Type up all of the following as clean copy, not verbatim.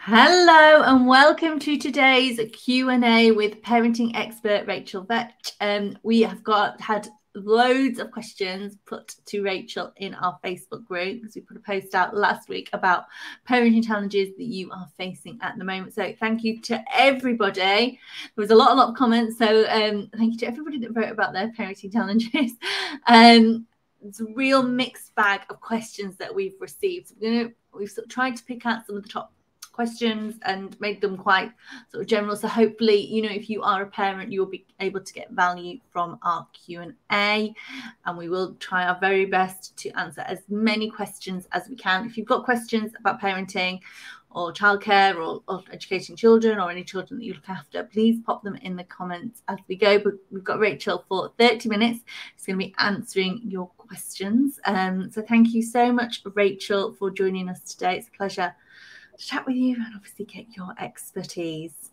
Hello and welcome to today's Q&A with parenting expert Rachel Vecht. We have had loads of questions put to Rachel in our Facebook group because we put a post out last week about parenting challenges that you are facing at the moment. So thank you to everybody. There was a lot of comments. So thank you to everybody that wrote about their parenting challenges. It's a real mixed bag of questions that we've received. So we've sort of tried to pick out some of the top questions and made them quite sort of general, so hopefully, you know, if you are a parent, you'll be able to get value from our Q&A, and we will try our very best to answer as many questions as we can. If you've got questions about parenting or childcare or educating children or any children that you look after, please pop them in the comments as we go. But we've got Rachel for 30 minutes. She's going to be answering your questions. So thank you so much, Rachel, for joining us today. It's a pleasure to chat with you and obviously get your expertise.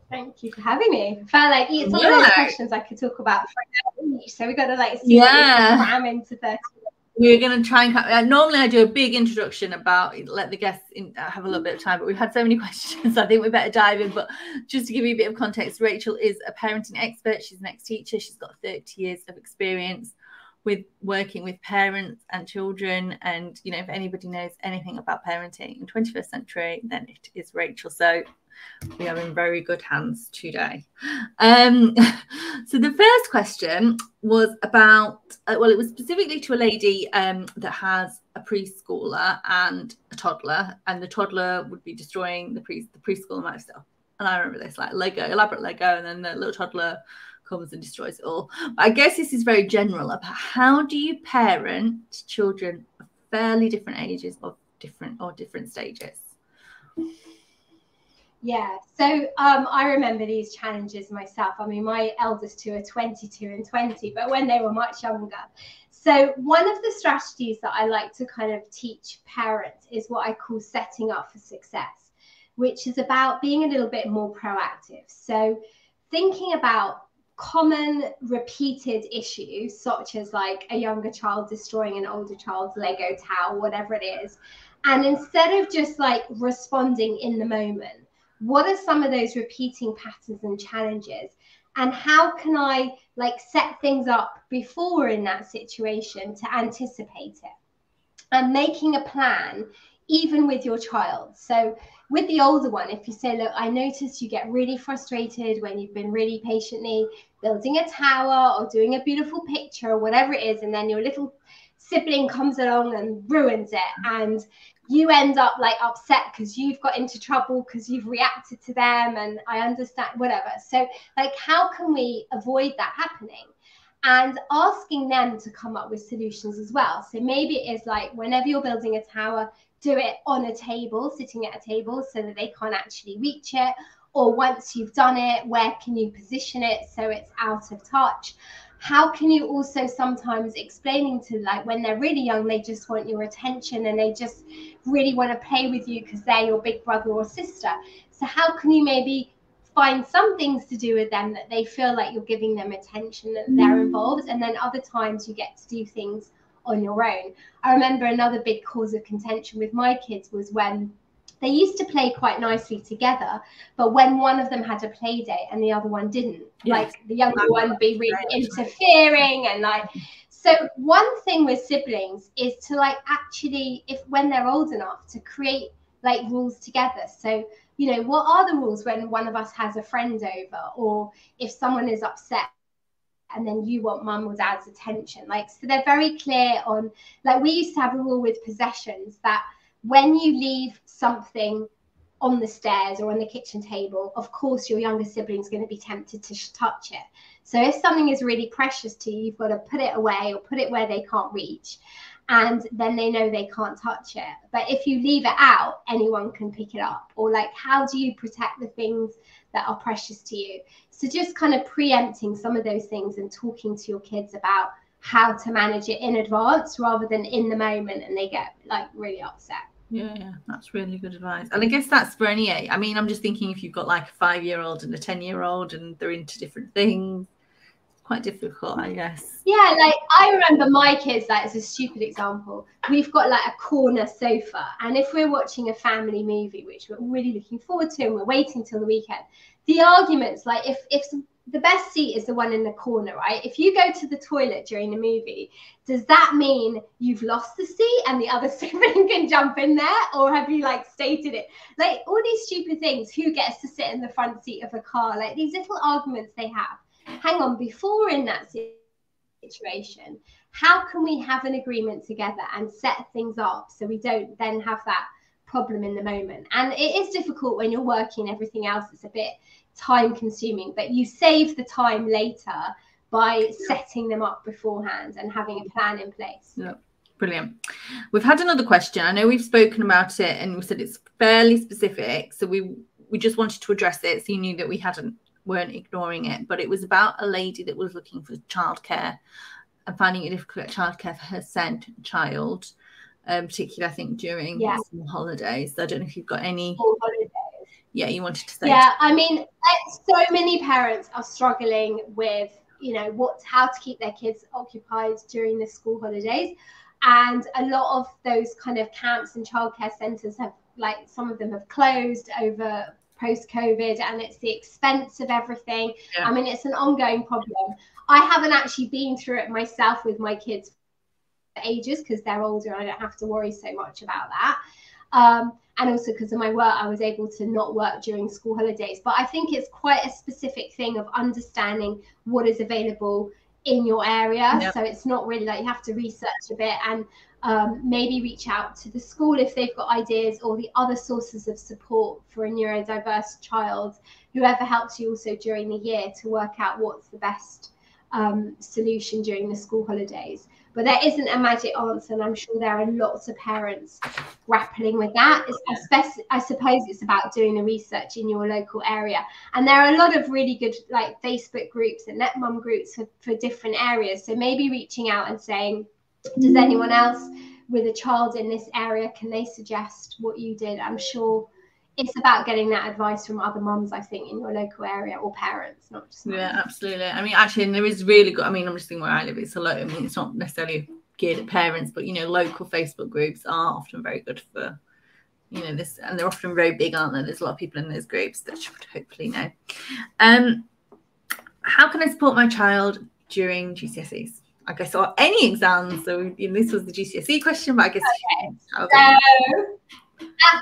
Thank you for having me. I felt like some of those questions I could talk about for each, so we've got to see what we can cram into 30 minutes. We're going to try and normally I do a big introduction about let the guests have a little bit of time, but we've had so many questions. I think we better dive in. But just to give you a bit of context, Rachel is a parenting expert. She's an ex-teacher. She's got 30 years of experience with working with parents and children, and you know, if anybody knows anything about parenting in 21st century, then it is Rachel. So we are in very good hands today. So the first question was about well, it was specifically to a lady that has a preschooler and a toddler, and the toddler would be destroying the preschool lifestyle. And I remember this, like elaborate Lego, and then the little toddler comes and destroys it all. But I guess this is very general about how do you parent children of fairly different ages or different stages? Yeah, so I remember these challenges myself. I mean, my eldest two are 22 and 20, but when they were much younger. So one of the strategies that I like to kind of teach parents is what I call setting up for success, which is about being a little bit more proactive. So thinking about common repeated issues, such as like a younger child destroying an older child's Lego tower, whatever it is. And instead of just like responding in the moment, what are some of those repeating patterns and challenges? And how can I like set things up before we're in that situation to anticipate it? And making a plan even with your child. So with the older one, if you say, look, I noticed you get really frustrated when you've been really patiently building a tower or doing a beautiful picture or whatever it is, and then your little sibling comes along and ruins it, and you end up like upset because you've got into trouble because you've reacted to them, and I understand, whatever. So like, how can we avoid that happening? And asking them to come up with solutions as well. So maybe it is like, whenever you're building a tower, do it on a table, sitting at a table so that they can't actually reach it. Or once you've done it, where can you position it so it's out of touch? How can you also sometimes explaining to, like, when they're really young, they just want your attention and they just really want to play with you because they're your big brother or sister. So how can you maybe find some things to do with them that they feel like you're giving them attention, that they're involved, and then other times you get to do things on your own. I remember another big cause of contention with my kids was when they used to play quite nicely together, but when one of them had a play date and the other one didn't, like the younger one would be really interfering, and like, so one thing with siblings is to like actually, if when they're old enough, to create like rules together. So, you know, what are the rules when one of us has a friend over, or if someone is upset and then you want mum or dad's attention? Like, so they're very clear on, like, we used to have a rule with possessions that when you leave something on the stairs or on the kitchen table, of course your younger sibling's going to be tempted to touch it. So if something is really precious to you, you've got to put it away or put it where they can't reach, and then they know they can't touch it. But if you leave it out, anyone can pick it up. Or like, how do you protect the things that are precious to you? So just kind of preempting some of those things and talking to your kids about how to manage it in advance rather than in the moment and they get like really upset. Yeah, that's really good advice. And I guess that's for any age. I mean, I'm just thinking if you've got like a 5-year-old and a 10-year-old and they're into different things, quite difficult, I guess. Yeah, like I remember my kids, like it's a stupid example. We've got like a corner sofa, and if we're watching a family movie, which we're really looking forward to, and we're waiting till the weekend, the arguments, like if the best seat is the one in the corner, right? If you go to the toilet during the movie, does that mean you've lost the seat and the other sibling can jump in there, or have you like stated it? Like all these stupid things. Who gets to sit in the front seat of a car? Like these little arguments they have. Hang on, before in that situation, how can we have an agreement together and set things up so we don't then have that problem in the moment? And it is difficult when you're working, everything else, it's a bit time consuming, but you save the time later by setting them up beforehand and having a plan in place. Yeah, brilliant. We've had another question. I know we've spoken about it and we said it's fairly specific, so we just wanted to address it so you knew that we weren't ignoring it. But it was about a lady that was looking for childcare and finding it difficult at childcare for her said child, particularly I think during school holidays. So I don't know if you've got any school holidays. Yeah, you wanted to say. Yeah, I mean, so many parents are struggling with, you know, how to keep their kids occupied during the school holidays. And a lot of those kind of camps and childcare centres have, like, some of them have closed over post-COVID, and it's the expense of everything. Yeah. I mean, it's an ongoing problem. I haven't actually been through it myself with my kids for ages because they're older and I don't have to worry so much about that. And also because of my work, I was able to not work during school holidays. But I think it's quite a specific thing of understanding what is available in your area. Yep. So it's not really like you have to research a bit and maybe reach out to the school if they've got ideas, or the other sources of support for a neurodiverse child, whoever helps you also during the year to work out what's the best solution during the school holidays. But there isn't a magic answer, and I'm sure there are lots of parents grappling with that. I suppose it's about doing the research in your local area. And there are a lot of really good, like, Facebook groups and Net Mum groups for different areas. So maybe reaching out and saying, does anyone else with a child in this area, can they suggest what you did? I'm sure it's about getting that advice from other mums, I think, in your local area, or parents, not just mums. Yeah, absolutely. I mean, actually, and there is really good, I mean, I'm just thinking where I live, it's a lot, I mean, it's not necessarily geared at parents, but, you know, local Facebook groups are often very good for, you know, this, and they're often very big, aren't they? There's a lot of people in those groups that should hopefully know. How can I support my child during GCSEs? I guess, or any exams. So, you know, this was the GCSE question, but I guess. Okay. So,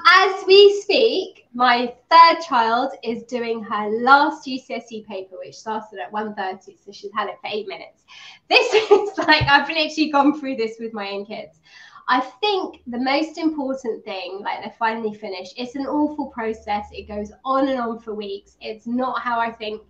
as we speak, my third child is doing her last GCSE paper, which started at 1:30, so she's had it for 8 minutes. This is like, I've literally gone through this with my own kids. I think the most important thing, like, they're finally finished. It's an awful process. It goes on and on for weeks. It's not how I think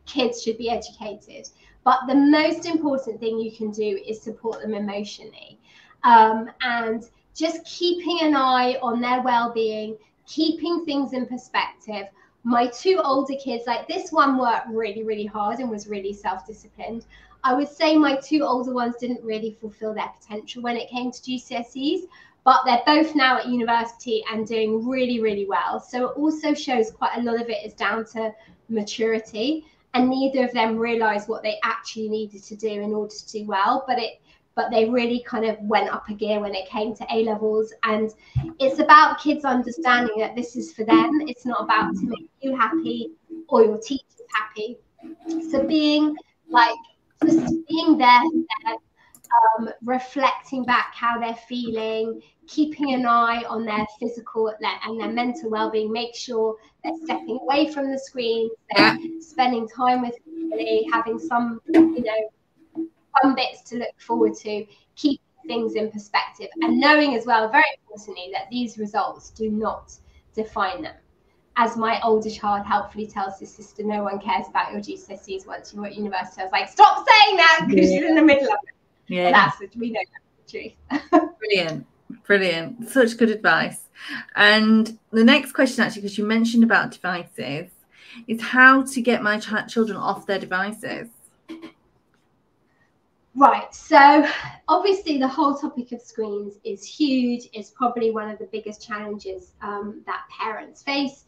kids should be educated. But the most important thing you can do is support them emotionally, and just keeping an eye on their well-being, keeping things in perspective. My two older kids, like, this one worked really, really hard and was really self-disciplined. I would say my two older ones didn't really fulfill their potential when it came to GCSEs, but they're both now at university and doing really, really well. So it also shows quite a lot of it is down to maturity. And neither of them realised what they actually needed to do in order to do well. But they really kind of went up a gear when it came to A-levels. And it's about kids understanding that this is for them. It's not about to make you happy or your teachers happy. So being like, just being there for them, reflecting back how they're feeling, keeping an eye on their physical and their mental well-being, make sure they're stepping away from the screen, they're spending time with family, having some, you know, fun bits to look forward to, keeping things in perspective, and knowing as well, very importantly, that these results do not define them. As my older child helpfully tells his sister, no one cares about your GCSEs once you're at university. I was like, stop saying that, because she's in the middle of it. Yeah, that's what we know, that's the truth. Brilliant. Such good advice. And the next question, actually, because you mentioned about devices, is how to get my children off their devices. Right. So obviously the whole topic of screens is huge. It's probably one of the biggest challenges that parents face.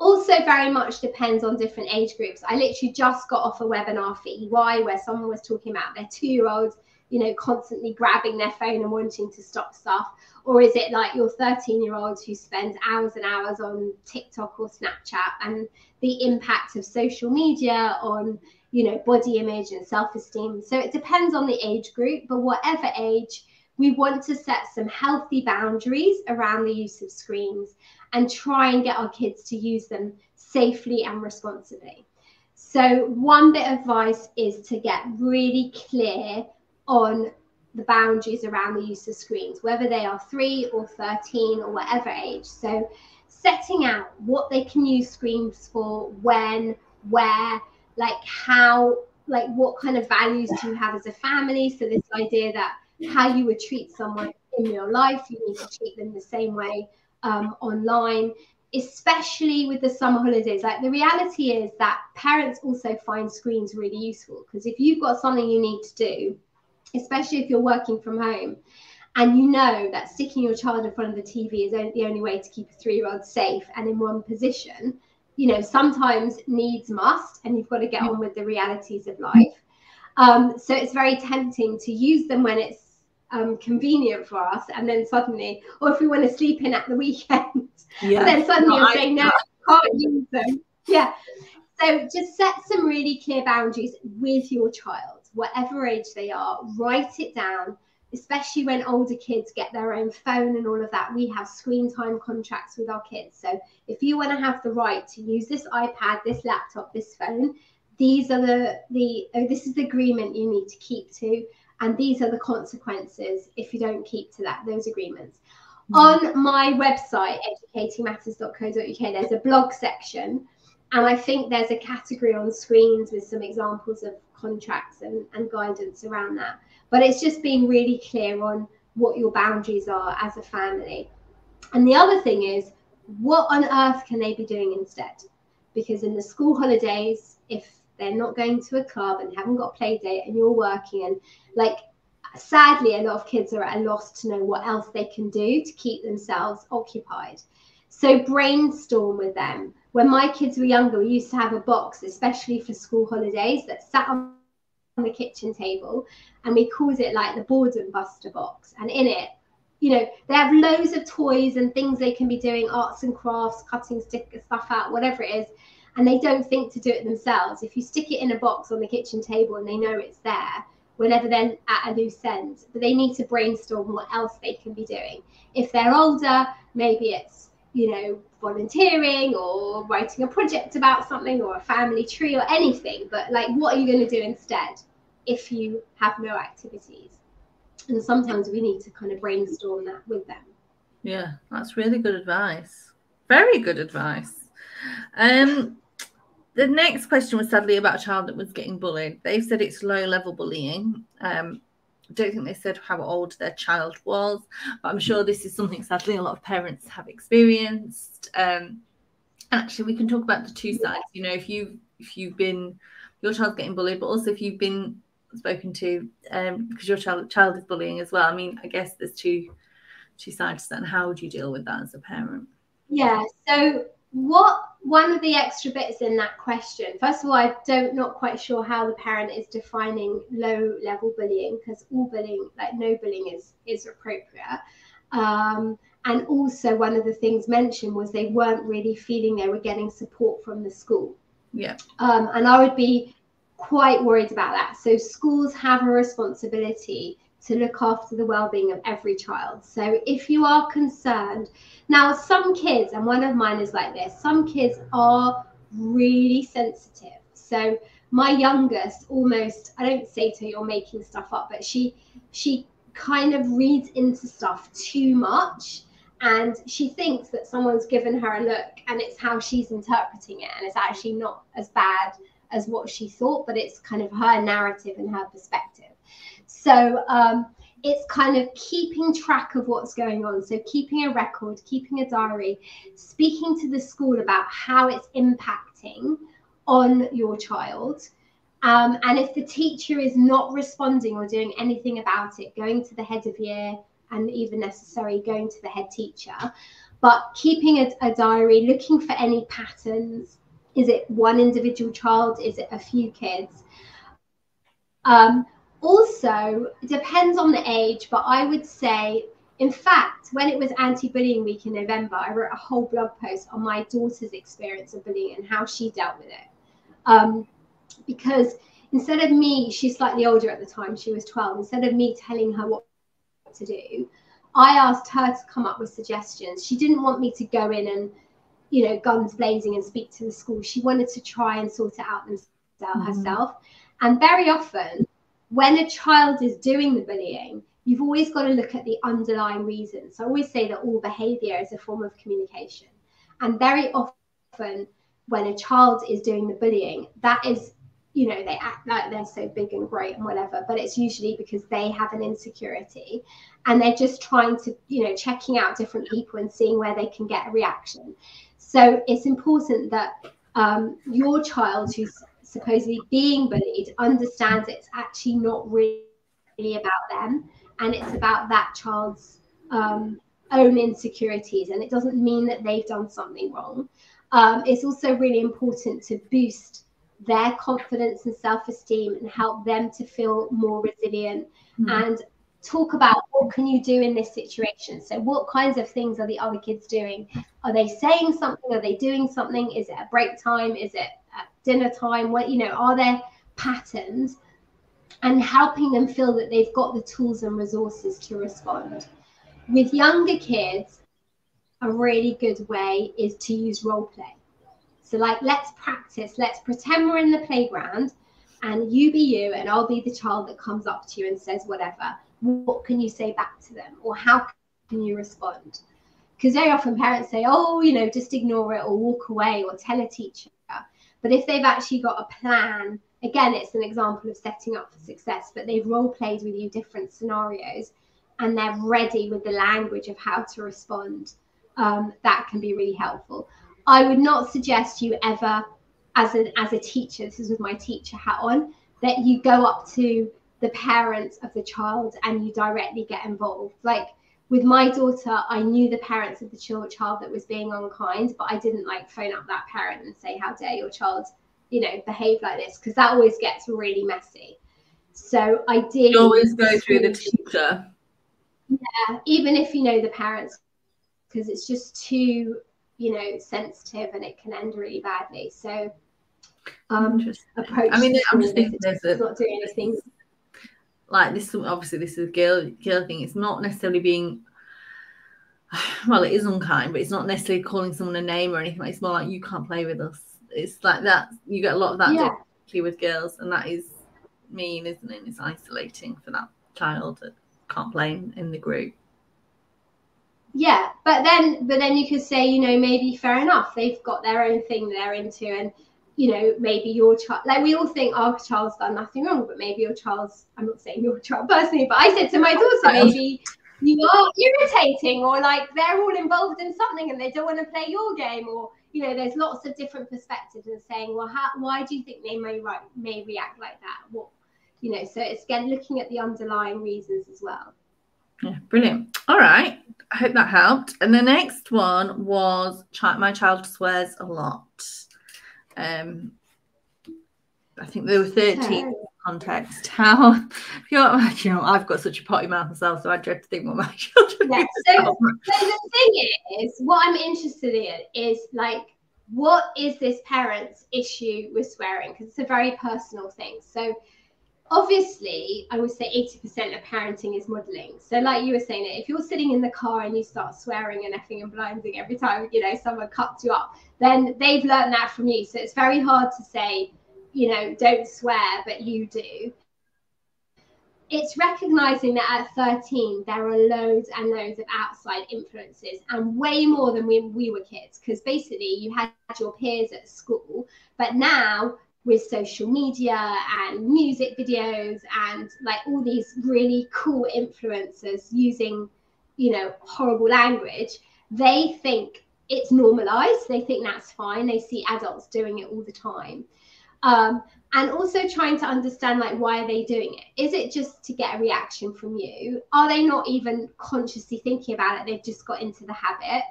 Also very much depends on different age groups. I literally just got off a webinar for EY where someone was talking about their 2-year-olds, you know, constantly grabbing their phone and wanting to stop stuff. Or is it like your 13-year-olds who spend hours and hours on TikTok or Snapchat, and the impact of social media on, you know, body image and self-esteem. So it depends on the age group, but whatever age, we want to set some healthy boundaries around the use of screens and try and get our kids to use them safely and responsibly. So one bit of advice is to get really clear on the boundaries around the use of screens, whether they are 3 or 13 or whatever age. So setting out what they can use screens for, when, where, like how, like what kind of values do you have as a family. So this idea that how you would treat someone in real life, you need to treat them the same way online, especially with the summer holidays. Like the reality is that parents also find screens really useful, because if you've got something you need to do, especially if you're working from home, and you know that sticking your child in front of the TV is the only way to keep a 3-year-old safe and in one position, you know, sometimes needs must, and you've got to get on with the realities of life. So it's very tempting to use them when it's convenient for us, and then suddenly, or if we want to sleep in at the weekend, then suddenly you'll say, no, I can't use them. Yeah. So just set some really clear boundaries with your child, whatever age they are. Write it down, especially when older kids get their own phone and all of that. We have screen time contracts with our kids. So if you want to have the right to use this iPad, this laptop, this phone, these are this is the agreement you need to keep to, and these are the consequences if you don't keep to those agreements. On my website, educatingmatters.co.uk, there's a blog section, and I think there's a category on screens with some examples of contracts and guidance around that. But it's just being really clear on what your boundaries are as a family. And the other thing is, what on earth can they be doing instead? Because in the school holidays, if they're not going to a club and haven't got a play date and you're working, and like, sadly, a lot of kids are at a loss to know what else they can do to keep themselves occupied. So brainstorm with them. When my kids were younger, we used to have a box, especially for school holidays, that sat on the kitchen table, and we called it like the boredom buster box. And in it, you know, they have loads of toys and things they can be doing, arts and crafts, cutting stuff out, whatever it is, and they don't think to do it themselves. If you stick it in a box on the kitchen table and they know it's there, whenever they're at a loose end, but they need to brainstorm what else they can be doing. If they're older, maybe it's, you know, volunteering or writing a project about something, or a family tree or anything. But like, what are you going to do instead if you have no activities? And sometimes we need to kind of brainstorm that with them. Yeah, that's really good advice. Very good advice. The next question was sadly about a child that was getting bullied. They've said it's low-level bullying. I don't think they said how old their child was, but I'm sure this is something sadly a lot of parents have experienced. Actually, we can talk about the two sides. You know, if you've been, your child's getting bullied, but also if you've been spoken to because your child is bullying as well. I mean, I guess there's two sides to that. And how would you deal with that as a parent? Yeah. So one of the extra bits in that question, first of all, not quite sure how the parent is defining low level bullying, because all bullying, like no bullying is appropriate. And also one of the things mentioned was they weren't really feeling they were getting support from the school. Yeah. And I would be quite worried about that. So schools have a responsibility to look after the well-being of every child. So if you are concerned, now some kids, and one of mine is like this, some kids are really sensitive. So my youngest almost, I don't say to her, you're making stuff up, but she kind of reads into stuff too much, and she thinks that someone's given her a look and it's how she's interpreting it, and it's actually not as bad as what she thought, but it's kind of her narrative and her perspective. So it's kind of keeping track of what's going on. So keeping a record, keeping a diary, speaking to the school about how it's impacting on your child. And if the teacher is not responding or doing anything about it, going to the head of year, and even necessary going to the head teacher. But keeping a diary, looking for any patterns. Is it one individual child? Is it a few kids? Also, it depends on the age, but I would say, in fact, when it was anti-bullying week in November, I wrote a whole blog post on my daughter's experience of bullying and how she dealt with it. Because instead of me, she's slightly older at the time, she was 12, instead of me telling her what to do, I asked her to come up with suggestions. She didn't want me to go in and, you know, guns blazing and speak to the school. She wanted to try and sort it out herself. And very often, when a child is doing the bullying, you've always got to look at the underlying reasons. So I always say that all behavior is a form of communication. And very often, when a child is doing the bullying, that is, you know, they act like they're so big and great and whatever, but it's usually because they have an insecurity and they're just trying to, you know, checking out different people and seeing where they can get a reaction. So it's important that your child who's supposedly being bullied understands it's actually not really about them, and it's about that child's own insecurities, and it doesn't mean that they've done something wrong. It's also really important to boost their confidence and self-esteem and help them to feel more resilient and talk about what can you do in this situation. So what kinds of things are the other kids doing? Are they saying something? Are they doing something? Is it at break time? Is it at dinner time? What, you know, are there patterns? And helping them feel that they've got the tools and resources to respond. With younger kids, a really good way is to use role play. So like, let's practice, let's pretend we're in the playground and you be you and I'll be the child that comes up to you and says whatever. What can you say back to them? Or how can you respond? Because very often parents say, oh, you know, just ignore it or walk away or tell a teacher. But if they've actually got a plan, again, it's an example of setting up for success, but they've role played with you different scenarios and they're ready with the language of how to respond. That can be really helpful. I would not suggest you ever, as a teacher, this is with my teacher hat on, that you go up to the parents of the child and you directly get involved. Like with my daughter, I knew the parents of the child that was being unkind, but I didn't like phone up that parent and say, how dare your child, you know, behave like this, because that always gets really messy. So I did. You always go through the teacher. Yeah, even if you know the parents, because it's just too, you know, sensitive and it can end really badly. So approach. I mean, I'm just thinking there's not doing anything. Like this, obviously, this is a girl thing. It's not necessarily being, well, it is unkind, but it's not necessarily calling someone a name or anything. It's more like, you can't play with us. It's like that. You get a lot of that with girls, and that is mean, isn't it? It's isolating for that child that can't play in the group. Yeah, but then you could say, you know, maybe fair enough, they've got their own thing they're into, and you know, maybe your child, like we all think our child's done nothing wrong, but maybe your child's, I'm not saying your child personally, but I said to my daughter, maybe you are irritating, or like they're all involved in something and they don't want to play your game, or you know, there's lots of different perspectives and saying, well, why do you think they may react like that? What, you know, so it's again looking at the underlying reasons as well. Yeah, brilliant. All right, I hope that helped. And the next one was my child swears a lot. I think there were 13 context. How, you know, I've got such a potty mouth myself, so I dread to think what my children do. So the thing is, what I'm interested in is like, what is this parent's issue with swearing? Because it's a very personal thing. So obviously, I would say 80% of parenting is modeling. So like you were saying, if you're sitting in the car and you start swearing and effing and blinding every time, you know, someone cuts you up, then they've learned that from you. So it's very hard to say, you know, don't swear, but you do. It's recognizing that at 13, there are loads and loads of outside influences, and way more than when we were kids, because basically you had your peers at school, but now with social media and music videos and like all these really cool influencers using, you know, horrible language, they think it's normalized. They think that's fine. They see adults doing it all the time. And also trying to understand, like, why are they doing it? Is it just to get a reaction from you? Are they not even consciously thinking about it? They've just got into the habit.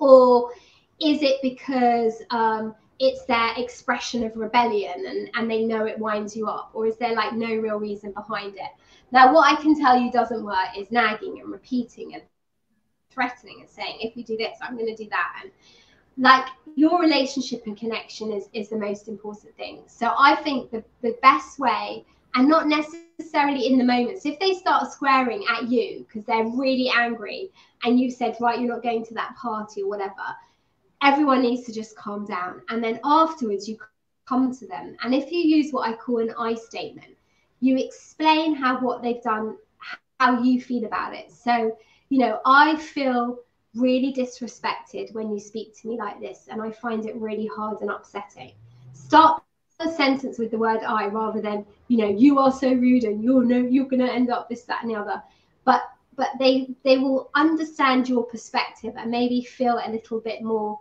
Or is it because it's their expression of rebellion and they know it winds you up? Or is there like no real reason behind it? Now, what I can tell you doesn't work is nagging and repeating and threatening and saying, if you do this, I'm going to do that. And like, your relationship and connection is the most important thing. So I think the best way, and not necessarily in the moments, if they start swearing at you because they're really angry and you've said, right, you're not going to that party or whatever, everyone needs to just calm down. And then afterwards you come to them. And if you use what I call an I statement, you explain what they've done, how you feel about it. So, you know, I feel really disrespected when you speak to me like this, and I find it really hard and upsetting. Start a sentence with the word I, rather than, you know, you are so rude and you're going to end up this, that, and the other. But they will understand your perspective and maybe feel a little bit more,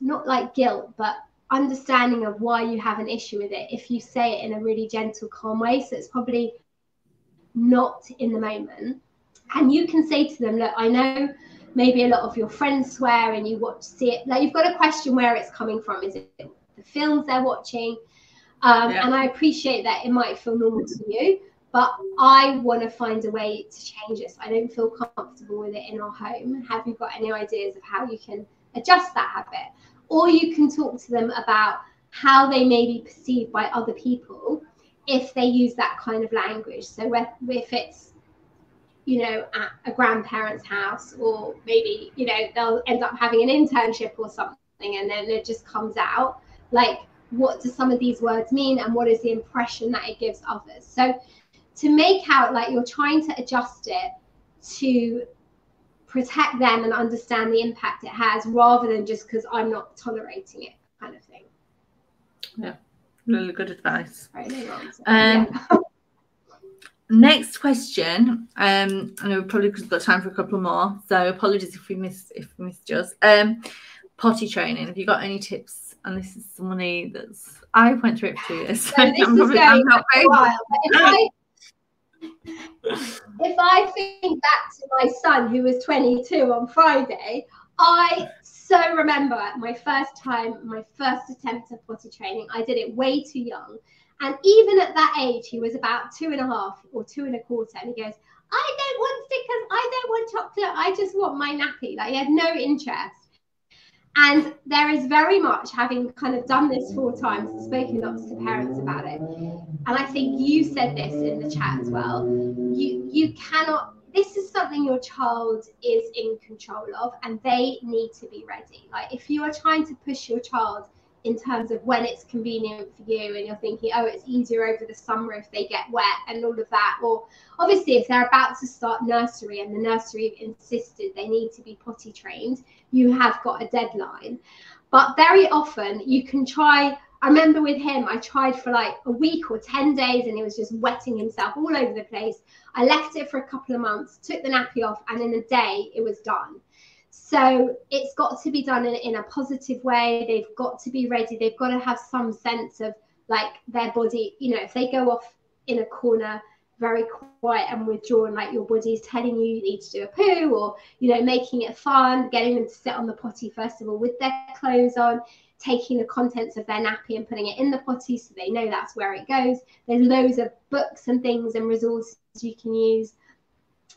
not like guilt, but understanding of why you have an issue with it if you say it in a really gentle, calm way. So it's probably not in the moment. And you can say to them, look, I know maybe a lot of your friends swear and you see it, like, you've got to question where it's coming from. Is it the films they're watching? And I appreciate that it might feel normal to you, but I want to find a way to change this. I don't feel comfortable with it in our home. Have you got any ideas of how you can adjust that habit? Or you can talk to them about how they may be perceived by other people if they use that kind of language. So if it's, you know, at a grandparent's house, or maybe, you know, they'll end up having an internship or something, and then it just comes out, like, what do some of these words mean and what is the impression that it gives others? So to make out like you're trying to adjust it to protect them and understand the impact it has, rather than just because I'm not tolerating it kind of thing. Yeah, really good advice. Right, no Next question. I know we probably got time for a couple more, so apologies if we missed yours. Potty training. Have you got any tips? And this is somebody I went through it for 2 years. So this is going back a while. If I think back to my son, who was 22 on Friday, I so remember my first attempt at potty training. I did it way too young. And even at that age, he was about 2.5 or 2.25. And he goes, I don't want stickers. I don't want chocolate. I just want my nappy. Like, he had no interest. And there is very much, having kind of done this 4 times and spoken lots to parents about it. And I think you said this in the chat as well. You cannot, this is something your child is in control of, and they need to be ready. Like, if you are trying to push your child in terms of when it's convenient for you, and you're thinking, oh, it's easier over the summer if they get wet and all of that, or obviously if they're about to start nursery and the nursery insisted they need to be potty trained, you have got a deadline. But very often you can try. I remember with him, I tried for like a week or 10 days and he was just wetting himself all over the place. I left it for a couple of months, took the nappy off, and in a day it was done. So it's got to be done in a positive way. They've got to be ready. They've got to have some sense of, like, their body, you know, if they go off in a corner very quiet and withdrawn, like, your body's telling you need to do a poo, or, you know, making it fun, getting them to sit on the potty first of all with their clothes on, taking the contents of their nappy and putting it in the potty so they know that's where it goes. There's loads of books and things and resources you can use.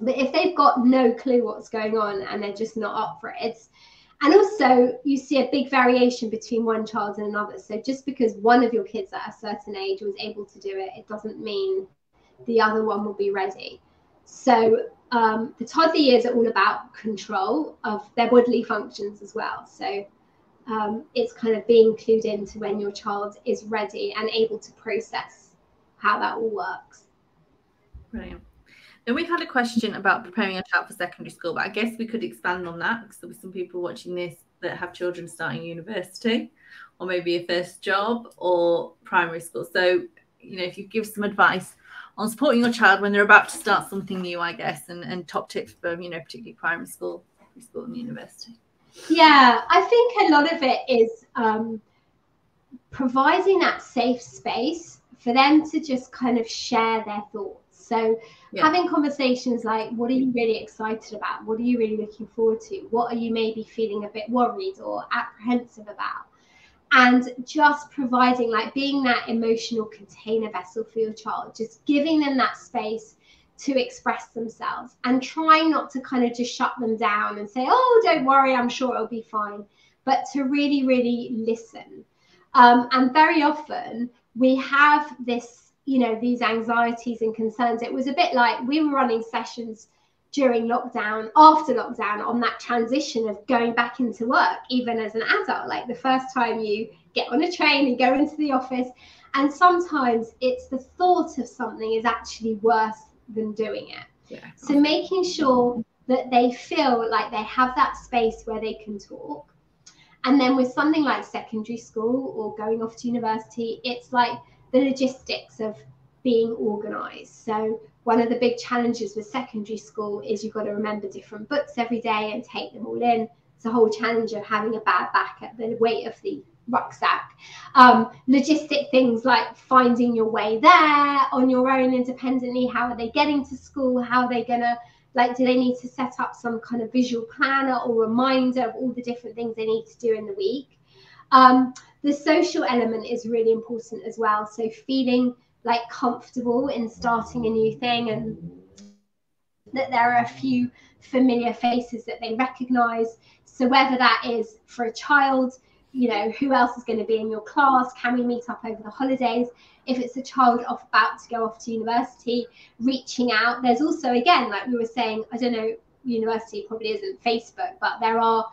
But if they've got no clue what's going on and they're just not up for it, and also you see a big variation between one child and another. So just because one of your kids at a certain age was able to do it, it doesn't mean the other one will be ready. So the toddler years are all about control of their bodily functions as well. So it's kind of being clued into when your child is ready and able to process how that all works. Brilliant. Then we've had a question about preparing a child for secondary school, but I guess we could expand on that, because there'll be some people watching this that have children starting university, or maybe a first job, or primary school. So, you know, if you give some advice on supporting your child when they're about to start something new, I guess, and top tips for, you know, particularly primary school, and university. Yeah, I think a lot of it is providing that safe space for them to just kind of share their thoughts. So having conversations like, what are you really excited about? What are you really looking forward to? What are you maybe feeling a bit worried or apprehensive about? And just providing, like, being that emotional container vessel for your child, just giving them that space to express themselves, and trying not to kind of just shut them down and say, oh, don't worry, I'm sure it'll be fine, but to really, really listen. And very often we have this, you know, these anxieties and concerns. It was a bit like we were running sessions during lockdown, after lockdown, on that transition of going back into work, even as an adult, like the first time you get on a train and go into the office. And sometimes it's the thought of something is actually worse than doing it. So making sure that they feel like they have that space where they can talk. And then with something like secondary school or going off to university, it's like the logistics of being organized. So one of the big challenges with secondary school is you've got to remember different books every day and take them all in. It's a whole challenge of having a bad back at the weight of the rucksack. Logistic things like finding your way there on your own independently. How are they getting to school? How are they going to, like, do they need to set up some kind of visual planner or reminder of all the different things they need to do in the week? The social element is really important as well. So feeling like comfortable in starting a new thing, and that there are a few familiar faces that they recognize. So whether that is for a child, you know, who else is going to be in your class? Can we meet up over the holidays? If it's a child about to go off to university, reaching out. There's also, again, like we were saying, I don't know, university probably isn't Facebook, but there are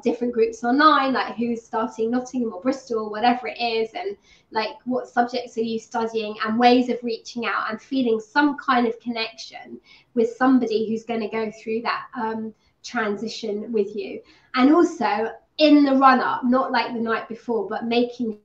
different groups online, like who's starting Nottingham or Bristol, whatever it is, and like what subjects are you studying, and ways of reaching out and feeling some kind of connection with somebody who's going to go through that transition with you. And also in the run up, not like the night before, but making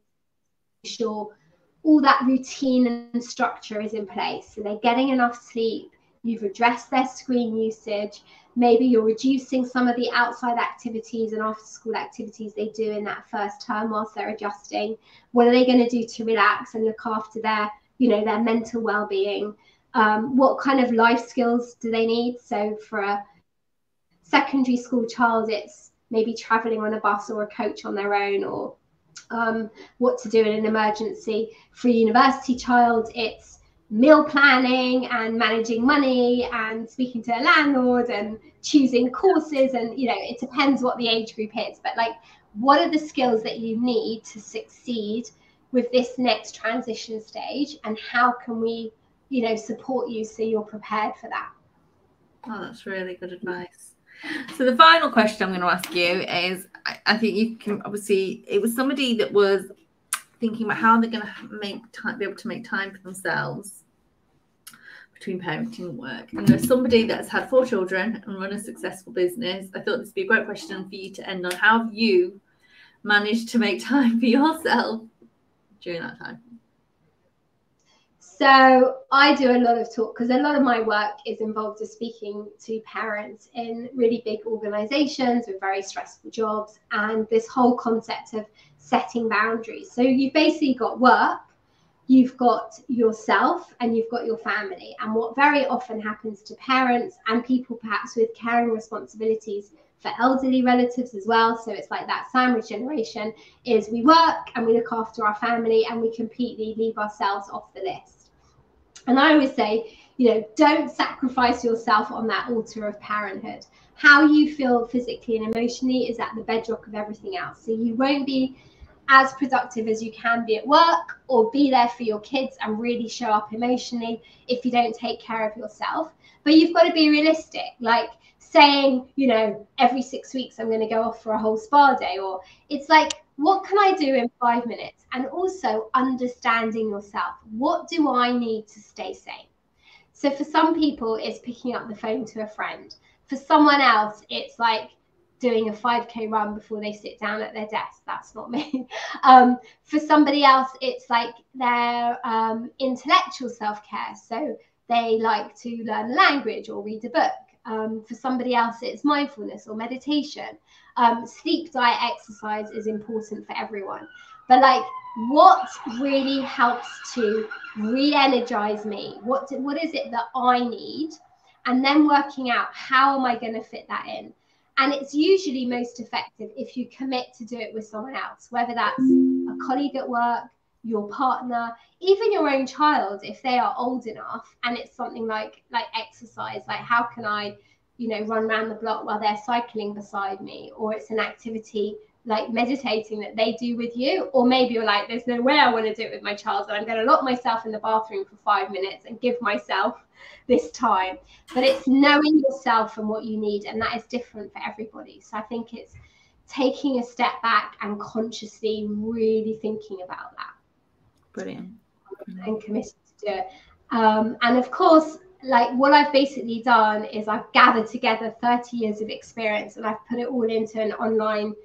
sure all that routine and structure is in place. So they're getting enough sleep, you've addressed their screen usage, maybe you're reducing some of the outside activities and after school activities they do in that first term whilst they're adjusting. What are they going to do to relax and look after their, you know, their mental well-being? What kind of life skills do they need? So for a secondary school child, it's maybe traveling on a bus or a coach on their own, or what to do in an emergency. For a university child, it's meal planning and managing money and speaking to a landlord and choosing courses. And, you know, it depends what the age group is, but like, what are the skills that you need to succeed with this next transition stage, and how can we, you know, support you so you're prepared for that? Oh, that's really good advice. So the final question I'm going to ask you is, I think you can, obviously, it was somebody that was thinking about how they're going to be able to make time for themselves between parenting and work. And there's somebody that's had 4 children and run a successful business. I thought this would be a great question for you to end on. How have you managed to make time for yourself during that time? So I do a lot of talk, because a lot of my work is involved in speaking to parents in really big organizations with very stressful jobs, and this whole concept of setting boundaries. So you've basically got work, you've got yourself, and you've got your family. And what very often happens to parents and people perhaps with caring responsibilities for elderly relatives as well, so it's like that sandwich generation, is we work and we look after our family and we completely leave ourselves off the list. And I always say, you know, don't sacrifice yourself on that altar of parenthood. How you feel physically and emotionally is at the bedrock of everything else. So you won't be as productive as you can be at work or be there for your kids and really show up emotionally if you don't take care of yourself. But you've got to be realistic, like saying, you know, every 6 weeks I'm going to go off for a whole spa day, or it's like, what can I do in 5 minutes? And also understanding yourself. What do I need to stay sane? So for some people, it's picking up the phone to a friend. For someone else, it's like doing a 5K run before they sit down at their desk. That's not me. For somebody else, it's like their intellectual self-care. So they like to learn a language or read a book. For somebody else, it's mindfulness or meditation. Sleep, diet, exercise is important for everyone. But like, what really helps to re-energize me? What is it that I need? And then working out how am I going to fit that in. And it's usually most effective if you commit to do it with someone else, whether that's a colleague at work, your partner, even your own child, if they are old enough. And it's something like exercise, like how can I, you know, run around the block while they're cycling beside me, or it's an activity like meditating that they do with you. Or maybe you're like, there's no way I want to do it with my child, and I'm going to lock myself in the bathroom for 5 minutes and give myself this time. But it's knowing yourself and what you need, and that is different for everybody. So I think it's taking a step back and consciously really thinking about that. Brilliant. And committing to do it. And of course, like what I've basically done is I've gathered together 30 years of experience, and I've put it all into an online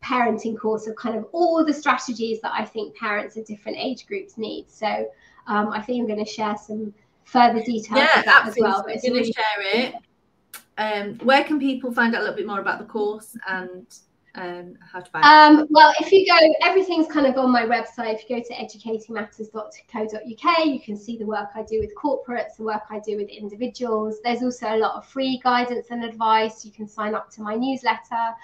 parenting course of kind of all the strategies that I think parents of different age groups need. So I think I'm going to share some further details of that absolutely. as well. But we're going to share it. Where can people find out a little bit more about the course and how to find it? Well, if you go, everything's kind of on my website. If you go to educatingmatters.co.uk, you can see the work I do with corporates, the work I do with individuals. There's also a lot of free guidance and advice. You can sign up to my newsletter.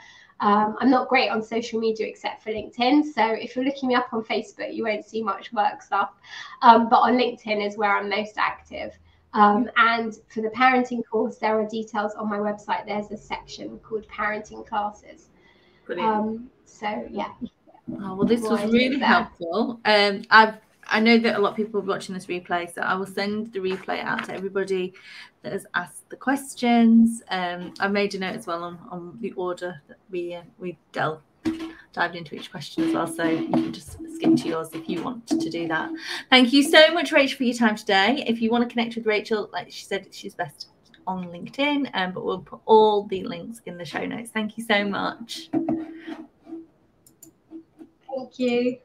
I'm not great on social media except for LinkedIn. So if you're looking me up on Facebook, you won't see much work stuff. But on LinkedIn is where I'm most active. And for the parenting course, there are details on my website. There's a section called parenting classes. So yeah. Oh, well, this was really helpful. I know that a lot of people are watching this replay, so I will send the replay out to everybody that has asked the questions. I've made a note as well on the order that we dived into each question as well, so you can just skip to yours if you want to do that. Thank you so much, Rachel, for your time today. If you want to connect with Rachel, like she said, she's best on LinkedIn, but we'll put all the links in the show notes. Thank you so much. Thank you.